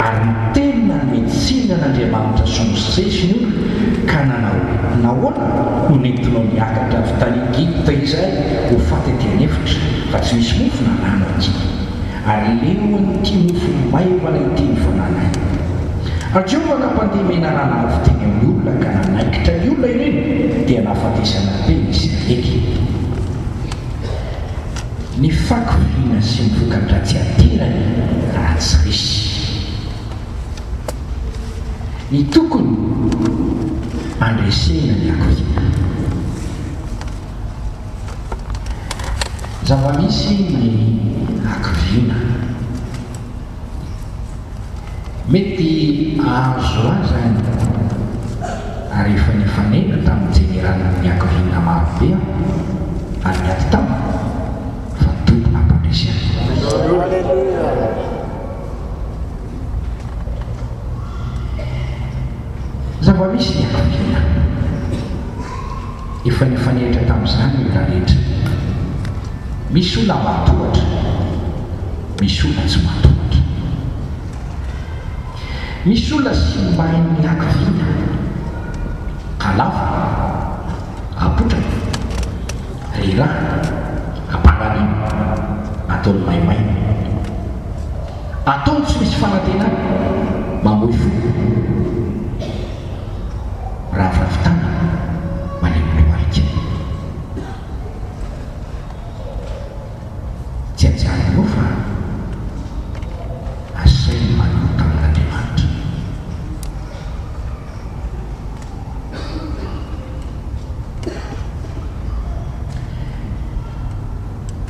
ary ny tena metsina n'Andriamanitra sy Mosesy ny olona ka nanao nahoana no nentinao niakatra avy tany Egipta izay ho fatetehevitra fa tsy misy mofo nanano aty ary leo an'ity mofo maivana ity ny fananay ajeovaka mpandemena rana avy teny amin'ny olona ka nanaikitra ny olona ireny dia nahafatesana be izy reky ny fakoviana sy mivokatra tsy aterany raha tsy resy ny tokony andresena ny akoviana zava-misy ny akoviana mety ahazo azany ary efa nifanena tamin'ny jeneran'ny akoviana marobe ary miaty taminy fa tompona ampandresena zava-misy ny akoviana efa nifanehitra tamin'izany olona rehetra misy olona matohatra misy olona tsy matohatra misy olona sy mahay ny akoviana ka lava apotrana reraha ampanarina ataony maimay ataony tsy misy fanantenana mamoy fo raha firavitana malemileo aika tsy ajanonao fa asainy manota amin'Andriamanitra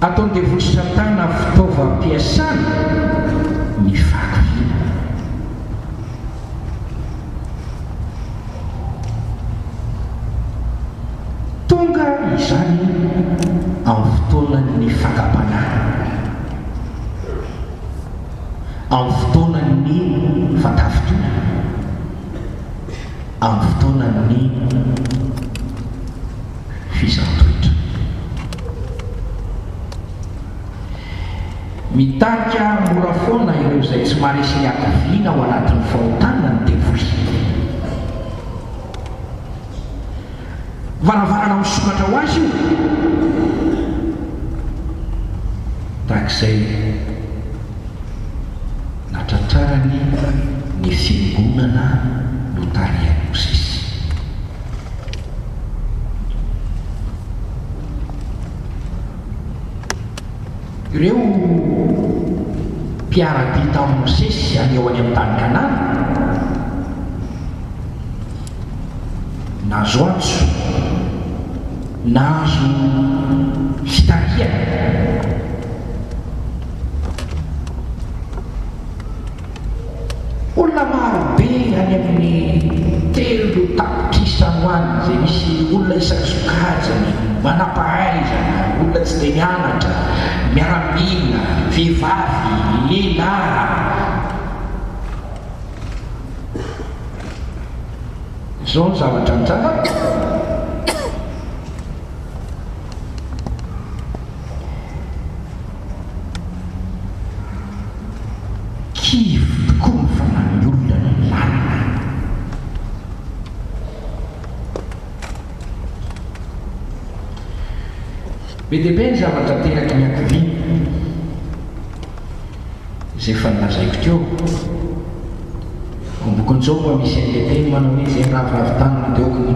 ataony devotry satana fitaovam-piasana ny fakoviana tonga izany amin'ny fotoanan'ny fakapanahy amin'ny fotoanan'ny fatafitrina amin'ny fotoanan'ny fisantoetra mitarika mora foana ireo izay tsy maharesy ny akoviana ao anatin'ny fahotana ny devoly varavarana misokatra ho azy io tahak'izay natratrarany ny fiangonana notarian'ny Mosesy ireo mpiara-dia tamin'ny Mosesy aneo any amin'ny tany Kanana nahazo antso nahazo fitariana olona marobe any amin'ny telo tapitrisa ho any izay misy olona isaky sokajany manampahaizana olona tsy dia mianatra miaramila vehivavy lehilahy izao ny zavatra mitsara kivy tokoa ny fanan'ny olona ny lalina be dia be ny zavatra teraky ny akoviana izay efa nilazaiko teo bokon'ny Jehova misy an'ilay manao hoe izay raviravitana dia okony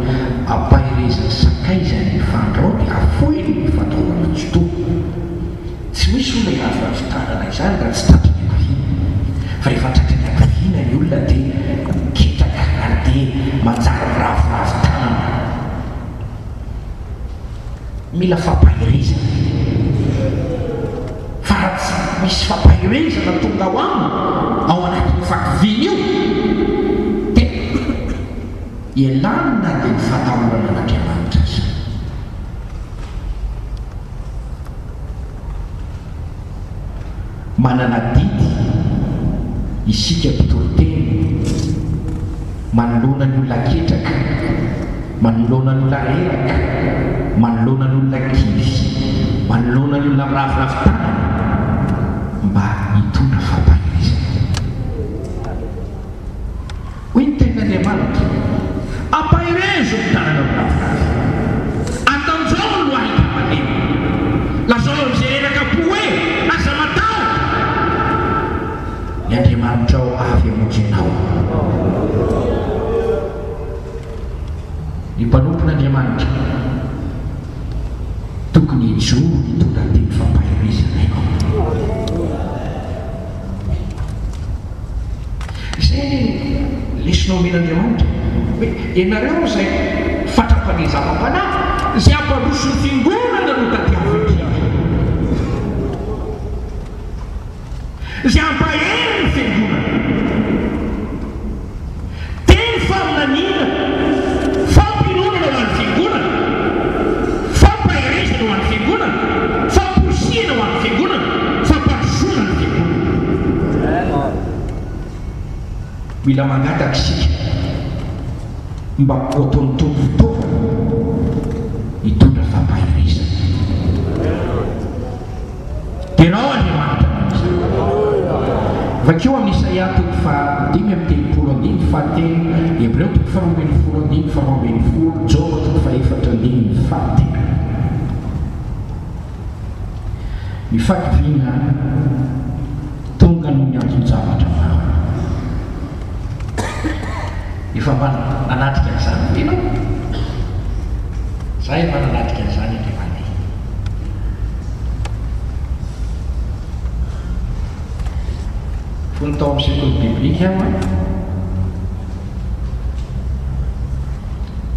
ampahirezany sakaizany ny fandrao dia afoiny ny fandrahoana tsoto tsy misy olona iraviravitana izany raha tsy tratrany akoviana fa rehefa tratrany akoviana ny olona dia ketraka ary dia manjary raviravitana mila fampahirezana fa raha tsy misy fampahirezana tonga ho aminy ao anatin'ny fakoviana io ialana dia ny fahatahorana an'Andriamanitra azy manana didy isika mpitoroteny manoloana ny olona ketraka manoloana ny olona reraka manoloana ny olona kivy manoloana ny olona miraviravitana mba hitondra fampahirezana Andriamanitra tokony hijoro mitondra teny fampahirizana ianao. Izay lesinao men'Andriamanitra hoe ianareo izay fatrapany zava-panahy izay ampandroso ny fiangonana no tadiavandrindra izay ampahery ny fiangonana teny faminaniana fampinonana ho an'ny fiangonana fampahirizana ho an'ny fiangonana famporisiana ho an'ny fiangonana fampandrosona ny fiangonana. Mila mangataka isika mba ho ataony tombo fitaovana hitondra fampahirizana. Tenao Andriamanitra vakeo amin'ny Isaia 5:5 Hebreo 12:12 Job 4:4 mifakiviana tonga no mianton-javatra maro. Efa mananatrika an'izany ianao, za efa nanatrika an'izany ilay mandeha. Fony tao amin'ny sekoly biblika aho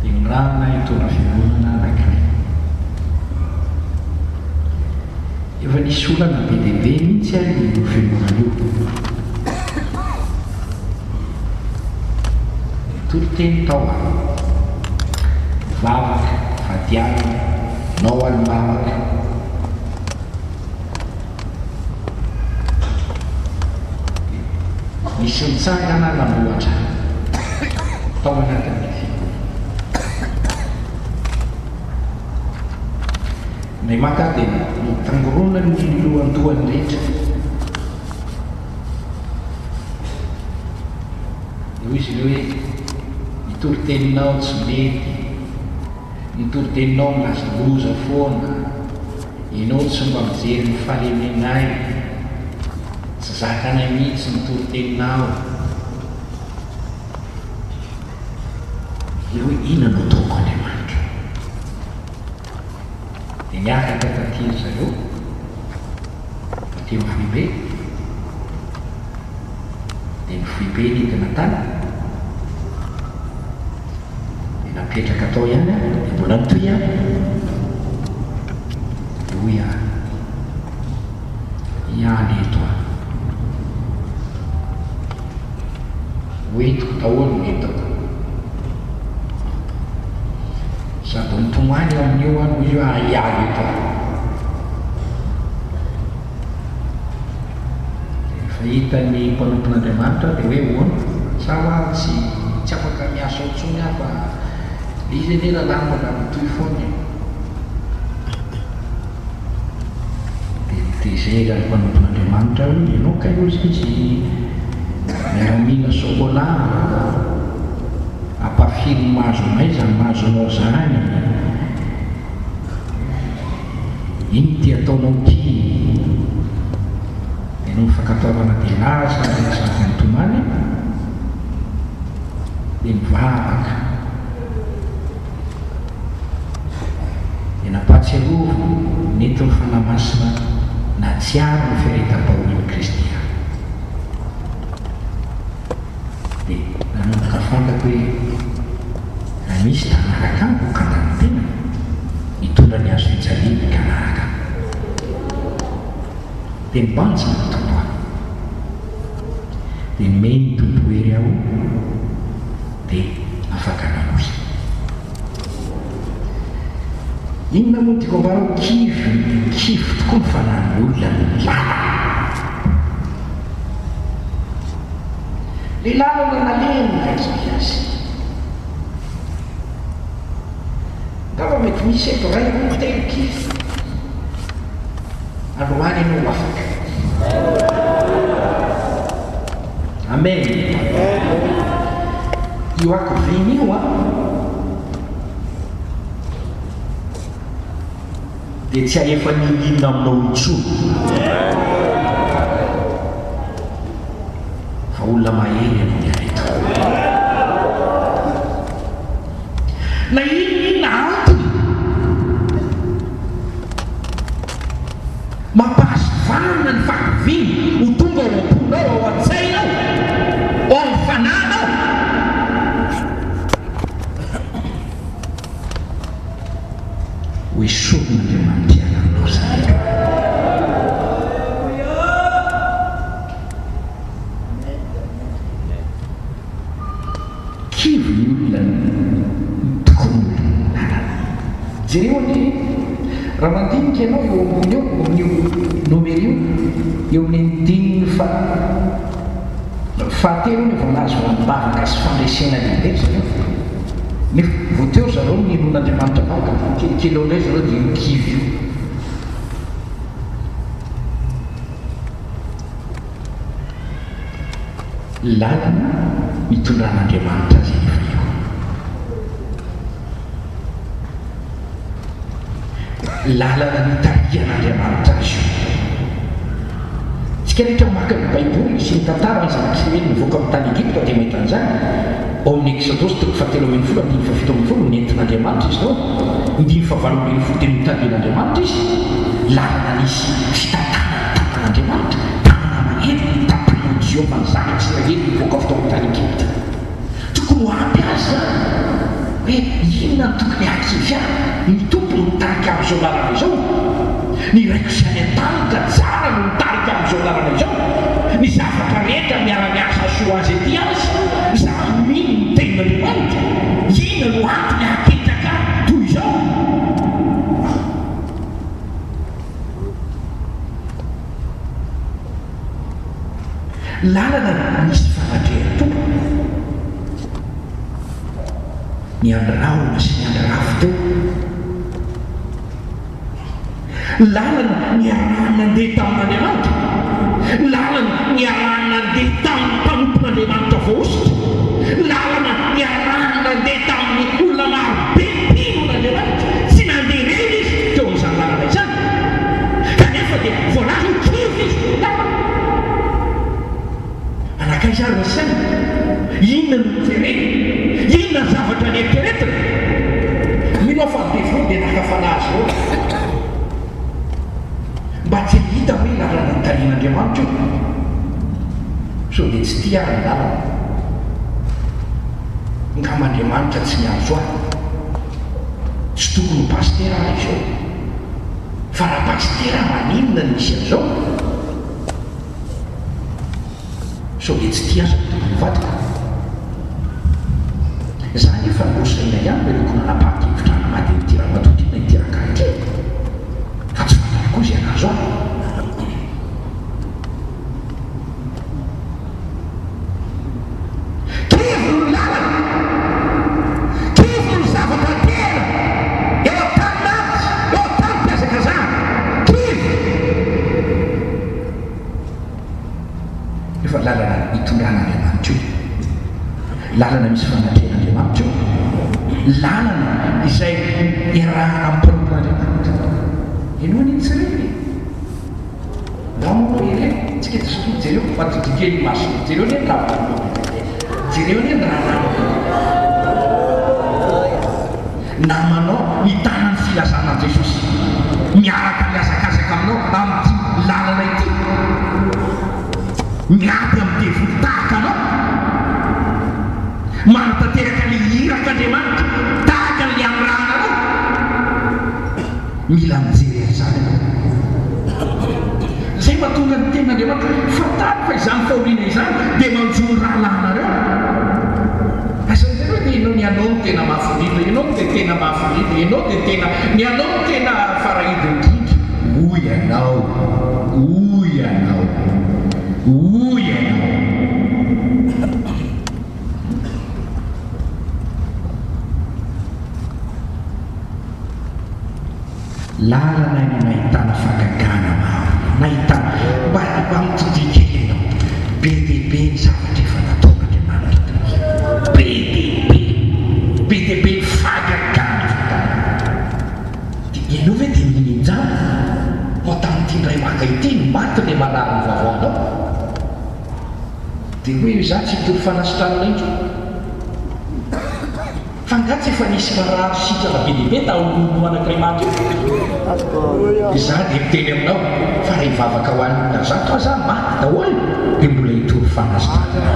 dia mirahana hitondra fiangonana anankiray. Efa nisy olana be lehibe mihitsy io fiangonana io. Toro-teny tao vavaka, fadiana, nao alim-bavaka. Misy mitsangana namoatra tao anatin'ny fiangonana. Nay maka dia mitangorona ny lohan-dohany rehetra. Io izy ilay hoe nitoro-teninao tsy mety, nitoro-teninao milazaloza foana, ianao tsy mba mijery ny fahalemenay, tsy zakanay mihitsy nitoro-teninao. Ilay hoe inona no ataoko Andriamanitra? Dia niakatra taty zareo taty amin'ny Foibe, dia ny Foibe nidina tany napetraka atao ihany dia mbola nitoy ihany dia hoe ihany eto hoentiko daholo ny entako sady mitomany amin'io ano io ihany eto efa hitan'ny mpanompon'Andriamanitra dia hoe hoana sawa tsy afaka miasa otsony aho fa izy ane lalàna mitohy foana dia nitezera ny mpanompon'Andriamanitra hoe ianao ka io izy miaramila sokola ampafiry mahazo anay zany mahazonao zany iny ty ataonao ty ianao mifankataovana dia laza resaky ny tomany dia mivavaka dia nampatsiarovo nentiny fanamasina na tsiaro ny firehetam-baholin'i Kristy dia nanomboka fantako hoe raha misy tanaraka amiko kandany tena mitondra ny azo fijaliana kanaraka dia mibanja ny tompo aho dia meny ny tompo hery aho dia afaka nanohy. Inona moa tiako ambarao kivy tokoa ny fanan'ny olona ny lala. Le lalana nalemy ndraiky azy. Ngamba mety misy eto ray roa telo kivy. Androany ianao afaka. Amen. Io akoviny io dia tsy ahefa ninina aminao intsony fa olona mahery amin'ny areto na inona jereo ny raha mandinika ianao eo ambony eo amin'io nomery io eo amin'ny dininy fahatelo ny voanazy hoanibavaka sy fandresena lehibe zareo nefa voateo zareo ninon'andriamanitra vaka kelikely ao indray zareo dia mikivy io lalana mitondran'andriamanitra azy efa io lalana mitarian'andriamanitra azy io tsika rehetra maka ny baiboly sy ny tantara ny zavatra nivoaka amin'ny tany Egipta dia mety an'izany ao amin'ny Exodosy toko fahatelo ambin'ny folo andiny fafito ambin'ny folo nentin'andriamanitra izy nao indimy favalo ambin'ny folo dia mitarian'andriamanitra izy lalana nisy fitantanan'andriamanitra tanana mahery Jehovah ny zavatra Israely nivoaka avy tao amin'ny tany Egipta tokony ho ampy azy zany hoe inona ny tokony akivy ahy ny tompony mitarika amin'izao lalana izao ny raiko sy any an-tanitra tsara no mitarika amin'izao lalana izao ny zavatra rehetra miara-miasa soa azy ety azy za mino ny tenin'andriamanitra inona no antony aketraka toy izao lalana misy fanadrea-tompo ny andraona sy ny andrarafo teo lalana ny arahana nandeha tamin'andriamanitra lalana ny arahana nandeha tamin'ny mpanompon'andriamanitra voaositra lalana ny arahana nandeha tamin'ny olona maro be mpinon'andriamanitra tsy nandeha reny izy teo amin'izany lalana izany kanefa dia voalaza ny kivy izy anakaizary ny saina inona no jereny inona zavatra ny eritreretiny mino fa devolo dia nakafana azy eo mba tsy hita hoe lalana nitarian'andriamanitra io so dia tsy tia ary ny lalana ngaman'andriamanitra tsy miazo ahy tsy tokony pastera ahy izao fa raha pastera maninona ny misy an'izao so dia tsy tia aza tokony vataka zany efa nosaina ihany hoe lokony anapaha-kevitra namaty nytiramatodina itirakahake fa tsy fantany koa izay anazo ahy kivy ny lalana kivy ny zavatra tena eo an-taninaty eo an-tany mpiazaka zany kivy efa lalana hitondran'andriamanitra io lalana misy fanatren'andriamanitra io lalana izay iarahana ampanompon'andriamanitra enoany iny tsireny namo ere tsika tsotoy jereo fatodikely masony jereo ny lavano jereo ny raha namanao mitanany filazana Jesosy miaraka miazakazaka aminao amin'ity lalana ity miampy amin'ny devolo tahaka anao manatanteraka ny hirak'andriamanitra tahaka ny amrahana anao mila mijery zany zay mahatonga ny ten'andriamanitra fatany fa izany faoriana izany dia manjony rahalanareo asan'izay hoe dia ianao ny anao ny tena mahafolidra ianao dia tena mahafolidra ianao dia tena ny anao ny tena farahidiny indrindra hoy ianao hoy ianao hoy ianao lalana ny nahitana fagagana maro nahitana mba mitodikely ianao be dia be ny zavatra efa nataon'andriamanitra be dia be ny fagagana dia ianao ve dia mininjana ho tamin'ity ndray maka ity no maty ilay manary ny vavaonao dia hoe za tsy hitory fanasitrana indro fangatsy efa nisy marary sitrana be dehibe taololo anankiray maty za dia miteny aminao fa raha hivavaka ho an'olona zato aza maty daholo dia mbola hitory fanasitrana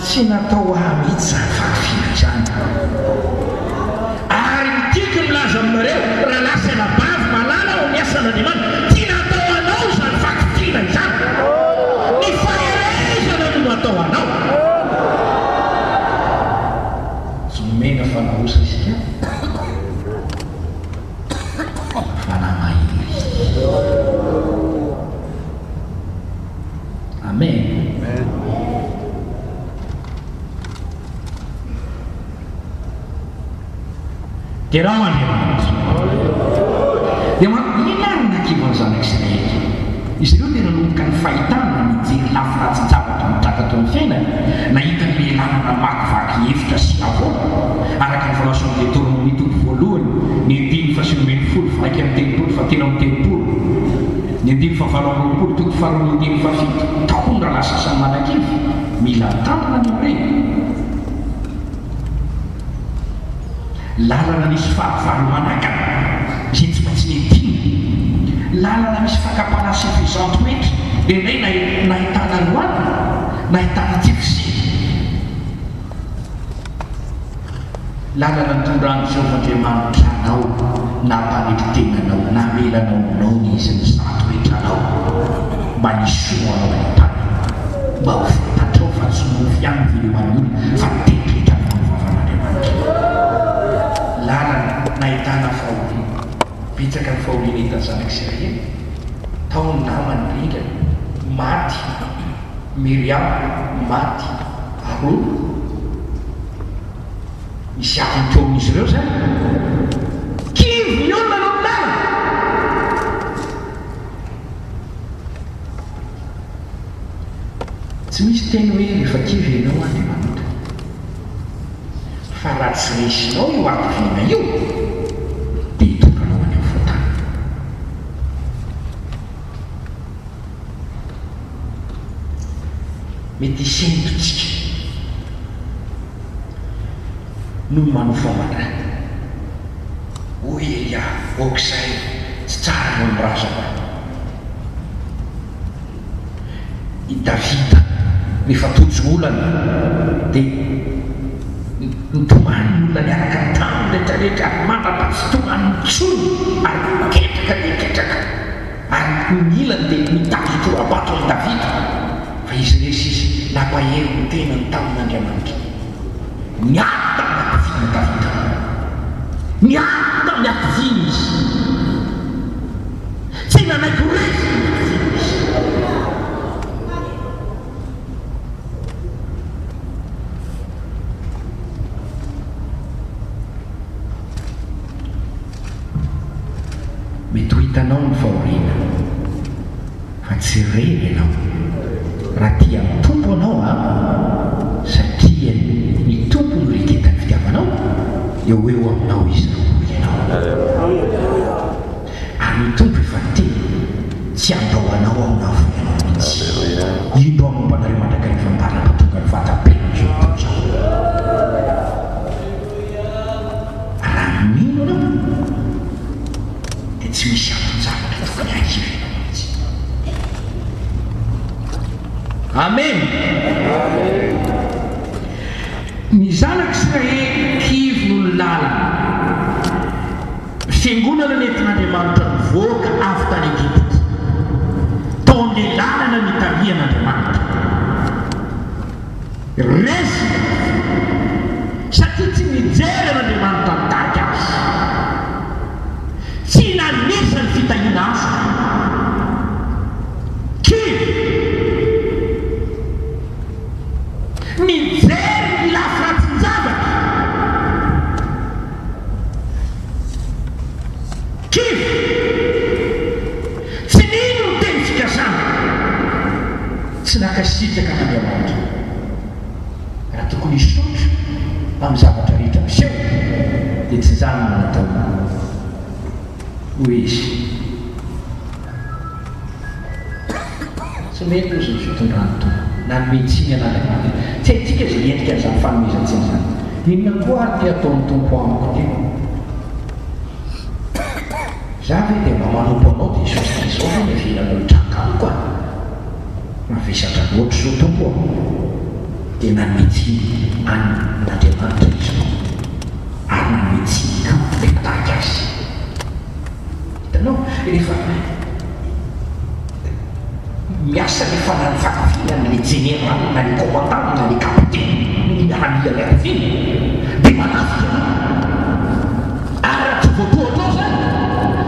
tsy natao ahy mihitsy zany fakifina izany ary mitiky milaza aminareo raha lasa nabavy malala ao miasan'andriamanitra tsy natao anao zany fakifina izany ny fahere Tianao Andriamanitra. Dia inarina kivony zanak'Israely. Izy ireo tena nomboka ny fahitana mijery lafiratsy-javatra mitraka tao amin'ny fiainana, nahita ny lehilahy namakivaky hevitra sy avoana araka ny volason'ny Deutéronomie toko voalohany ny 5:10 vaika amin'ny telopolo fa tena amin'ny telopolo, ny 5:7 toko faharoa ny 7 tahondra lasa samy manakivy mila tanana ny reny. Lalana misy fahavalo manakana izay tsy maintsy medina, lalana misy fakapana suffisante metra dia indray nahitana loana, nahitana tifosy. Lalana ny tondrano Jehovah-Andriamanitra anao, nampanitritenanao, namelanao nao ny izy ny santoetranao, mba nisoanao any tany, mba ho fantatrao fa tsy mofy ihany vileman'olona fa tepetrana ny vavan'Andriamanitra. Lalana nahitana fahoriana, betsaka ny fahoriana hitany zanak'Israely, tao ny namany bingana maty, Miriam maty, Aron misy avy teo amin'izy ireo zany kivy ny olona no lalana. Tsy misy teny hoe rehefa kivy ianao Andriamanitra, fa raha tsy resinao io atovina io dia hitondranao any amin'ny fotana. Mety isentotsika no manofamana hoy Elia ok'izay tsy tsara no mirazana. I Davida rehefa tojolana dia nitomany ny olona niaraka ny taminy rehetrarehetra ary mandra tsy tomany nitsony ary miketraka niketraka ary ny ilany dia mitazo torabato ny Davida fa izy resy izy nampahery ny tenany tamin'Andriamanitra. Niata ny Davida, niata ny atoviny izy, tsy nanaiky resy mety ho hitanao ny fahoriana fa tsy rery ianao raha tia mitombo anao satria ny tompo no reketany fitiavanao eo aminao izy ianao ary ny tompo efa teny tsy andao anao aminao ianao mihitsy indro amombanareo mandraka ny fambarana tonga ny vatapena zao toza raha mino anao dia tsy misy anton-javatra tokony hakivinao mihitsy. Amen. Ny zanak'Israely kivy no ny lalana, fiangonana nentin'Andriamanitra nivoaka avy tany Egypte, tao amin'ilay lalana nitarihan'Andriamanitra. Resy satria tsy nijery an'Andriamanitra nitariky azy, tsy nanisa ny fitahiana azy. Kivy nijery ny lafiratsy-javatra, kivy tsy nino ny teny fikasana, tsy nakasitraka n'Andriamanitra. Raha tokony hisotro amin'ny zavatra rehetra miseho dia tsy zany no natao hoy izy tsy mety ozy ny fitondrany tompo na ny meditsiny an'Andriamanitra. Tsy haitsika izay endrika an'izany fanomezantsika zany. Inona koa ary ty ataon'ny tompo amiko ty? Za ve dia mba manompo anao dia Jesosy Kristy ny avelanao hitrangamiko a mavesatra loatra zao tompo dia nanmetsiny an'Andriamanitra izy ary nanmetsiny ka le mitariky azy. Hitanao rehefa miasa le fanany fakafina le général na le commandant na le capitaine ny miaramila le arviny dia manafika ary tsy voatoatrao zany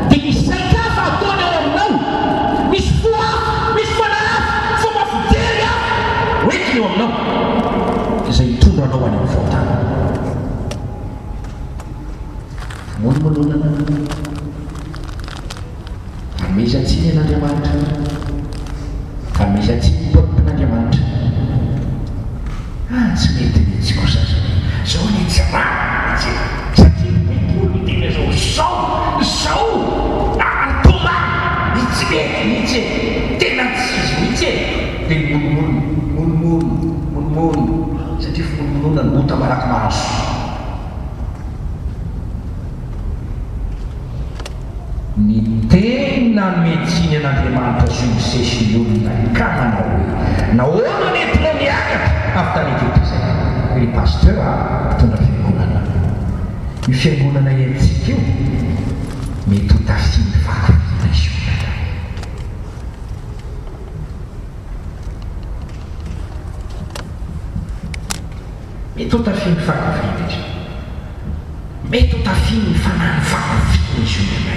dia misy saikafa ataony ao aminao, misy foafy, misy fanarafy, fomba fijery afy hoentiny eo aminao izay hitondra anao any amin'ny fotana. monomolonana famezatsiny an'Andriamanitra famezatsiny portan'Andriamanitra tsy mety mihitsy kosa zao ny tsy raha satria mety tena zao atoma tsy mety mihitsy tena tsy izy mihitsy dia monomolono satria fimonomolona nota malaky mahazo ny tena metsiny an'Andriamanitra zomosesy ny olona ka manao hoe nahoana nentina miakatra avy tany Egypte zay ry pasteur mpitondra fiangonana io fiangonana entsika io mety ho tafiny fakofina izy olona mety ho tafiny fakofina izy mety ho tafiny fanany fakofina izy olona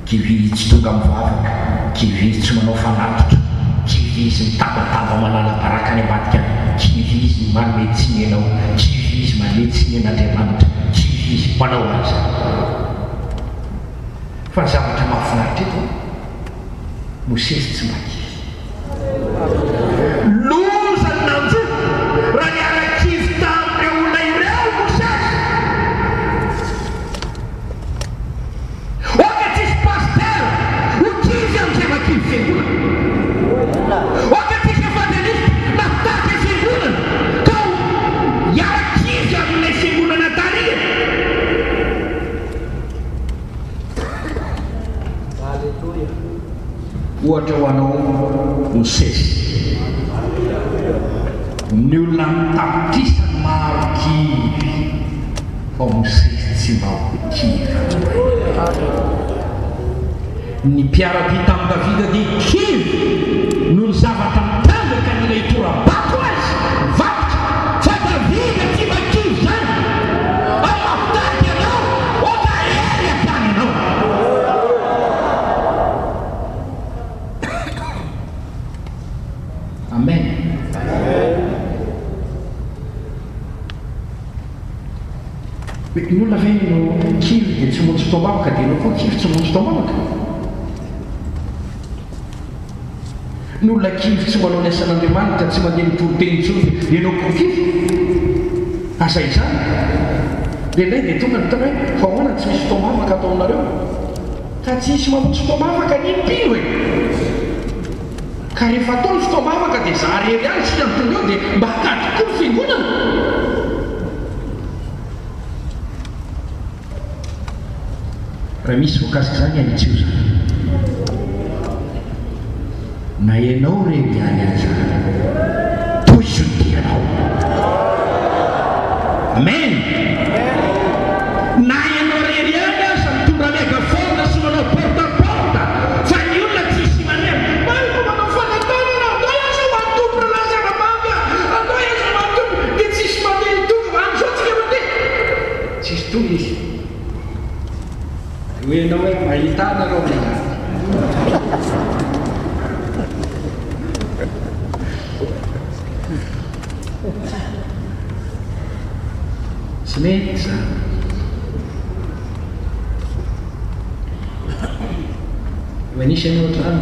kivy tsy tonga mivavaka kivy tsy manao fanatotra kivy izy mitabataba manala baraka any ambadika kivy izy manome tsiny anao kivy izy manome tsiny an'Andriamanitra kivy izy manao azy fa ny zavatra mahafinaritra eto Mosesy tsy makivy lozany nanjo raha niara-kivy tamin'ireo olona ireo Mosesy oka tsisy pasteur ho kivy amin'izay makivy fiangonana oka tsisy evangeliste nataka fiangonana ka hiara-kivy amin'ilay fiangonana taria ohatra ho anao Mosesy ny olona mitapitisany maro kivy fa Mosesy tsy mba ho kivy ny mpiara-vita amin'ny Davida dia kivy noho ny zavatra mitangaka n'ilay tora-bato azy vakotra fa Davida tsy mba kivy zany ao mafitady ianao oka hery atany ianao amen ny olona ve no kivy dia tsy montsy fotoam-bavaka dia no koa kivy tsy montsy fotoam-bavaka ny olona kivy tsy manao ny asan'Andriamanitra tsy mandeha mitoro-teny intsony ianao koa kivy asa izany lehilahy dia tonga ny tana hoe fa ahoana tsy misy fotoam-bavaka atao aminareo ka tsy misy mamontsy fotoam-bavaka ny impiro e ka rehefa atao ny fotoam-bavaka dia zaharery any sika mitondra eo dia mba hakady koa ny fiangonana raha misy voakasika zany anitsio zany na ianao reny any aza toizodianao amen na ianao rery any aza mitondra megafona sy manao porta-porta fa ny olona tsisy manera manao fanantanana andao aza matombra lazaramanga andao aza matombra dia tsisy mandeha tonga am'izao tsika mandeha tsisy tonga izy hoe ianao hoe mahitana anao lehilahy tsy mety zany hoe nisy any ohatrany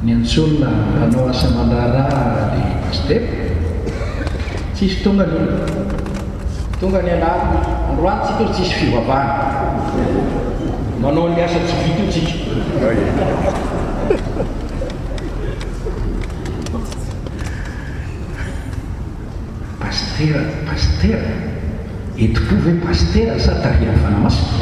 ny antsolona hanao asa mandraraha le pasteur tsisy tonga ny alahady androany tsika io tsisy fivavahana manao ny asa tsy vita io tsika pasteur etopo ve pasteur sa tarihany fanamasina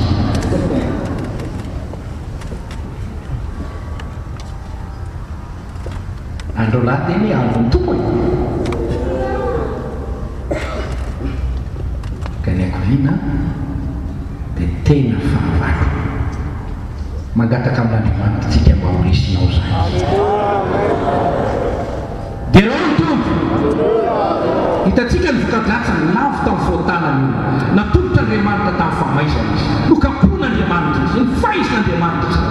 andro lahy teny andro ny tompo ka ny akoviana dia tena fahavalo mangataka amin'Andriamanitra tsika mba ho risinao zany dia rao ny tompo hitatsika ny voka-dratsany lavo tamin'ny fotanany io natolotra Andriamanitra tamin'ny famaizana izy nokapon'Andriamanitra izy ny fahizin'Andriamanitra izy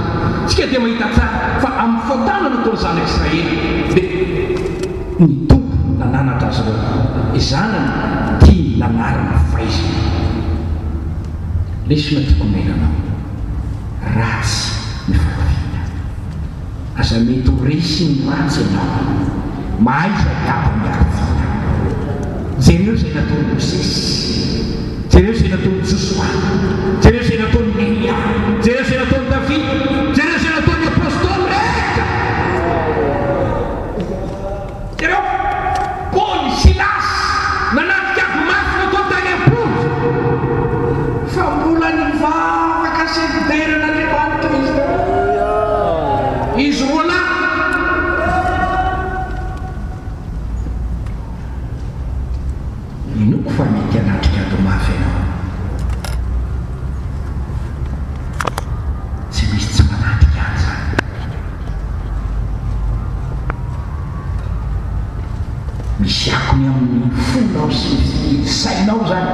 tsika dia mahita tsara fa amin'ny fotanana nataony zanak'Israely dia ny tompo nananatra azy ireo izanany tia nanarana faizina lesona tokomenanao ratsy ny fahavita aza mety ho resy ny ratsy ianao mahay zay tapa miarivina jereo zay nataony Mosesy, jereo zay nataony Joshua, jereo zay nataony Elia, jereo zay nataony David, jereo zay nataony apôstôly rehetra, jereo Paoly, Silasy nanatika avy mafy natao tany am-polo fa mbola nivavaka sy nideran'Andriamanitra izy roa lahy. Inoko fa mety anatrika ato mafy ianao tsy misy tsy manatrika azy zany. Misy akony amin'ny fonao sy sainao zany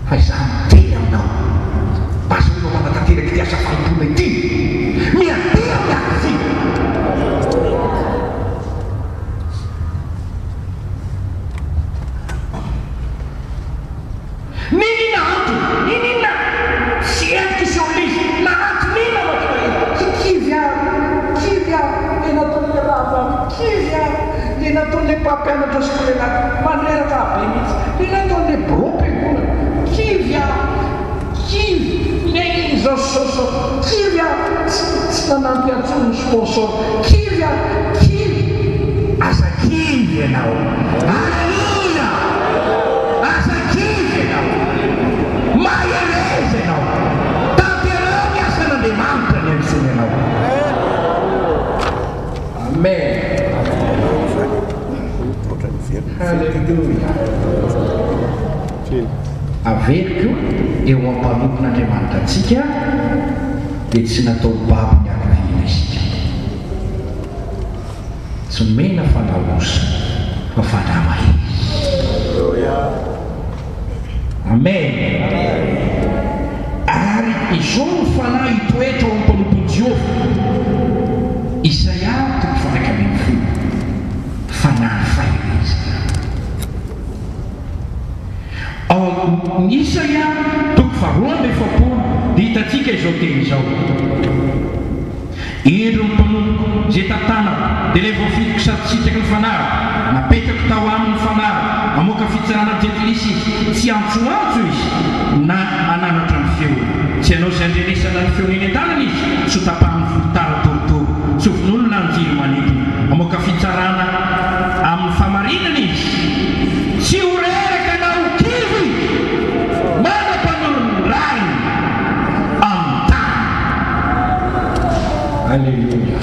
fa izany tena aminao bazonao manatanteraky ty asa fahitona ity miatea miaky ty ninina anto ninina sy entiky sy olizy na anto nina maty kivya le nataon'le rava kivya le nataon'le mpampianatra skolenat maneraka be mihitsy le nataon'le bropegona kivya le izasoso kivya tsy nanampy antsony sponsor kivya aza kivy ianao. Alleluia, aza kivy ianao mahereza ianao tanterao ny asan'Andriamanitra ny amitsony ianao. Amen. Halleluia. Averiko eo ampanokon'Andriamanitra antsika dia tsy natao babo ny akivina isika, tsy mena fanahosa fa fanamahery. Amen. Ary izao ny fanahy hitoetra ao ampanompon'i Jehovah. Isaia 1:1 fanahy fahirezana. Ao Isaia 2:7 dia hitatsika izao teny izao: indro ny mpanompo zay tantanako dia ilay voafidiko sady tsitsaky ny fanahy napetako tao amin'ny fanahy amoaka fitsarana jekilisy izy tsy antsoantso izy na ananatra ny feo tsy hanao zay andrenesana ny feo eny an-tanana izy tsy ho tapahan'ny volotara torotoro tsy ho von'olona ny jiro manidina amoaka fitsarana amin'ny famarinana izy tsy ho reraka na ho kivy manam-panorony rariny amin'ny tany. Alleluia.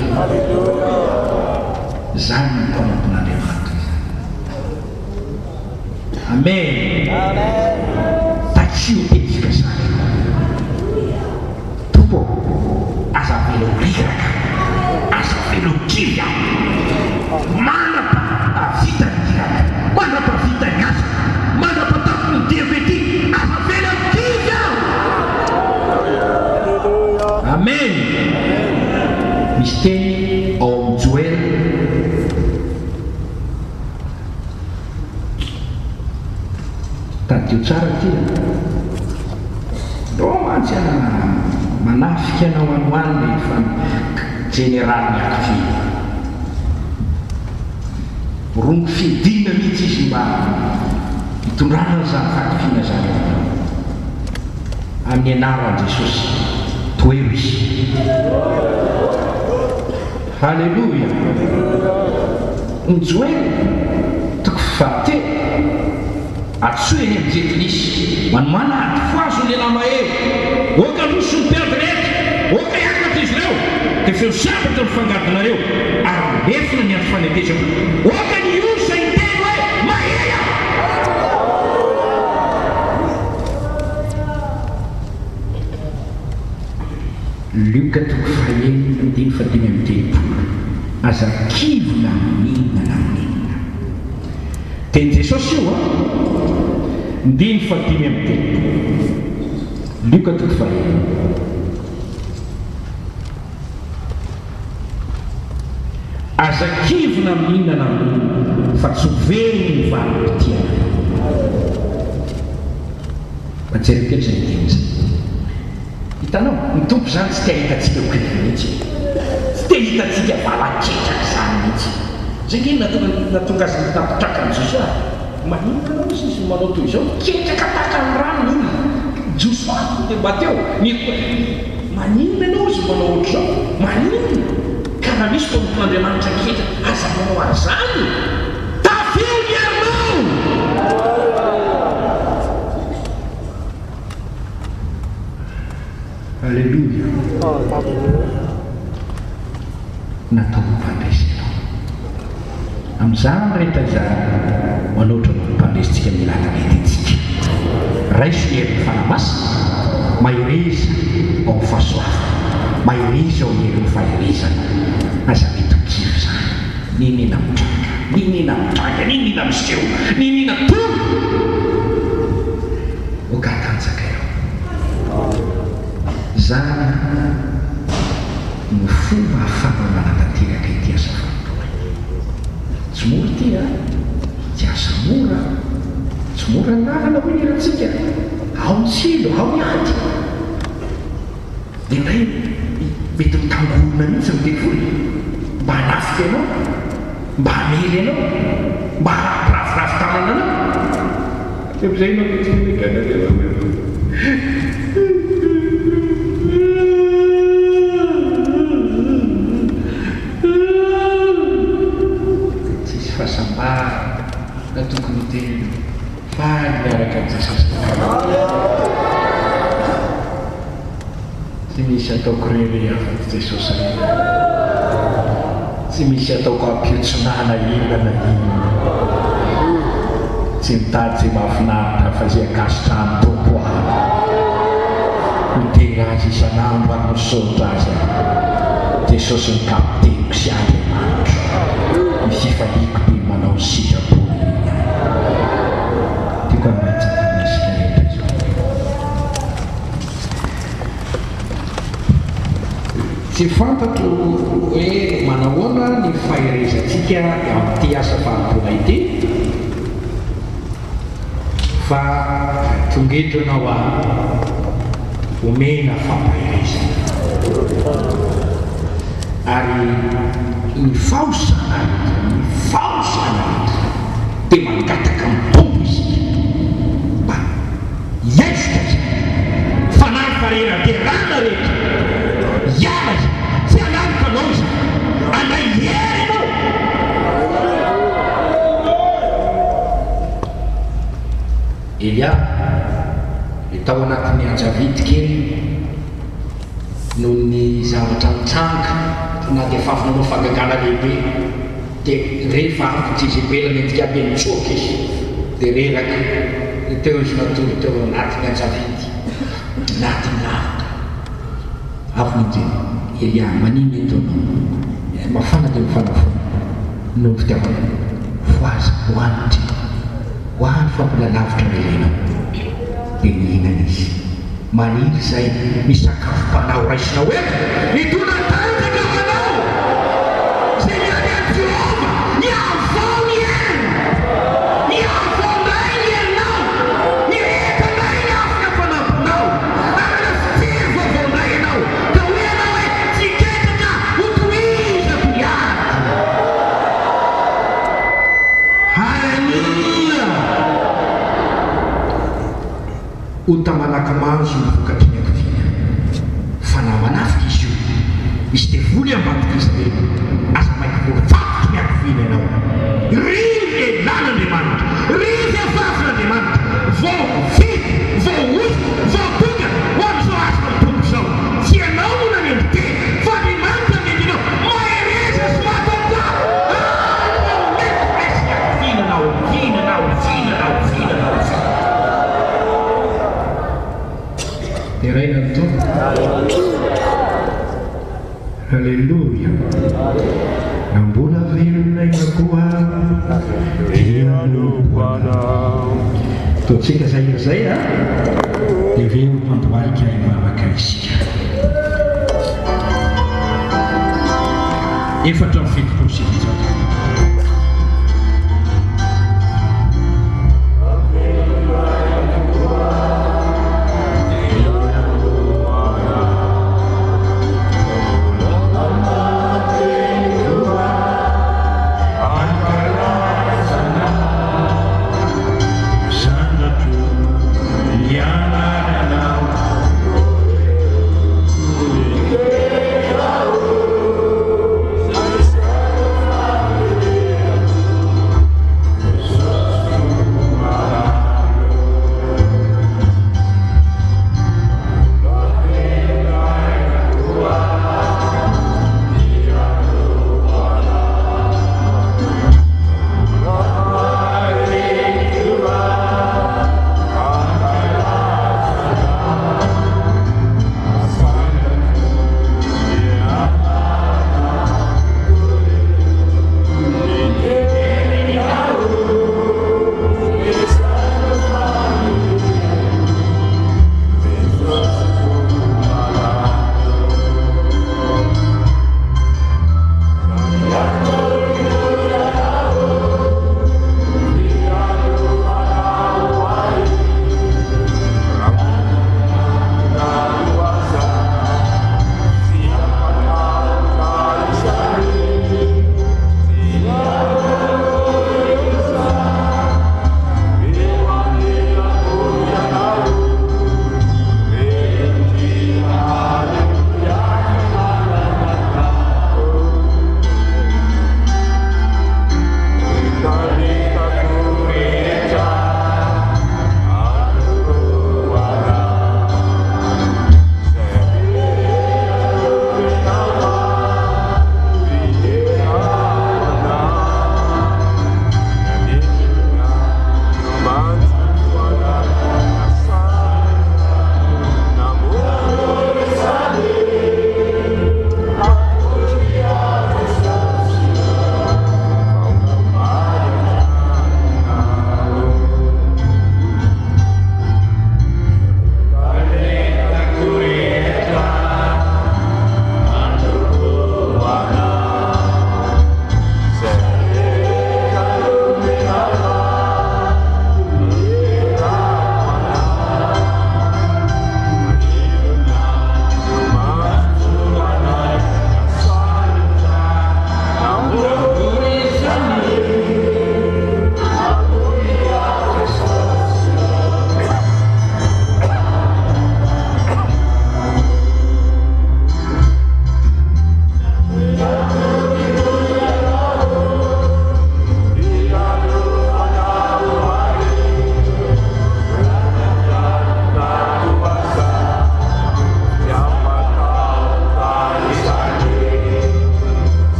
Zany ny mpanompon'Andriamanitra. Amen. Tatsio etsika zany tompo aza velo riraka aza velo kivy manapa-vita ny riraka manapa-vita ny asa manapa-tafi ny diabety aza velo kivy aho. Amen. Misy teny ao amin'ny Joel tadio tsara ty ro mantsy manafika anao anoany le fa général miakivy rongo fidina mihitsy izy mba hitondrana zany fakifina zany amin'ny anaran Jesosy toero izy. Halleluia. Ny Joel 3 atsoeny amin'ny jekilisy manomana aty foazo ny lehilahy mahery oka loso ny perdre rehetra oka hiakatra izy ireo dia feo sabatra mifangadonareo ary lefina ny antifanetezako oka ny osa inteny hoe mahery aho. Luka 1:5 aza kivona mihinana mihinana teny Jesosy io 5:5 Luka 1:5 aza kivona mihinana mihinana fa tsy ho very ny valim-pitiana. atserekely zay diny zay hitanao ny tompo zany tsy tia hitantsika okrivy mihitsy tsy tia hitantsika valaketraka zany mihitsy zay nge natonga azy nampitraka ny josoa maninonanao izy izy manao toy izao ketraka taka ny rano olona josoa dia bateo maninona ianao izy manao ohatr'izao maninona ka raha misy tompon'Andriamanitra ketraka aza manao azany tafio ny arnao Alleluia. Natao mpandresinao amin'izany rehetra izany manoatra mpandresitsika milana metitsika raiso herin'ny fanamasina mahireza ao amin'ny fahasoavana mahireza ao herin'ny fahirizana aza mitokivy zany ninina mitranga ninina miseho ninina tono hogatanjaka eo zany ny fomba ahafana manantanteraka ity asa fanotona tsy mora ity a tsy asa mora tsy mora nalana hoe irantsika ao ny tsilo ao ny ady dia ndray mety mitangolona mihitsy ny tekoly mba hanafika ianao mba hamely ianao mba haravirafy tanana anao am'izay ianao metymekana na tokony teny faly miaraka ny Jesosy tsy misy ataoko rere afa-ty Jesosy reny tsy misy ataoko ampiotsinana ilana iny tsy mitady zay mahafinaritra fa zay akasitra ny tompo ahy mitera azy isan'andro ary misaotra azy Jesosy ny kapiteko sy Andriamanitra ny fifaliako dia manao sitrapo tsy fantatro hoe manahoana ny fahirezatsika amin'ity asa fanompoana ity fa tongeto ianao a omena fampahirezana ary ny faosana dia mangataka mitombo izy mba hiaisika fanahy farera dia rana rehetra iaraza tsy hanarika anao izy anay hery ianao Elia tao anatin'ny anjavity kely noho ny zavatra mitranga na dia fafinanao fangagana lehibe dia rehefa avy Jezebela nentika aby mitsoka izy dia reraka teo izy natolo teo anatin'ny anjavity anatin'ny lavitra avy nijeny Elia manino etaonao mafana dia mifanafona no fitiavana foazy hoanitra hoany fampolalavitra melenao dia mihinana izy maniry izay misakafom-panao raisinao eto mitona tanjaka manao zay miany any Jehova miavao ny hery miavao nay ny herinao miretanay ny afina fanamponao amina fitery vaovaonay ianao ka hoe anao hoe tsy ketraka hotoizako iady Halleluja ota-manaka manzo ny vokatry ny akoviana fa na manafika izy io misy dia voly ambadika izy be aza mainky voafatotry ny akoviana ianao rivy elan'Andriamanitra rivy afafin'Andriamanitra vao fidy vao ozy vao tonga ho amin'izao azo mampitombo izao tsy ianao no nanendy teny fa Andriamanitra mentinao mahereza sy mahatata mety resy ny akoviananao vinanao dia raina ny tompo Halleluja na mbola velon'aina koa dia nompoanao totsika zay a dia velo mampivarika mavaka isika efatra ny fitopolo sy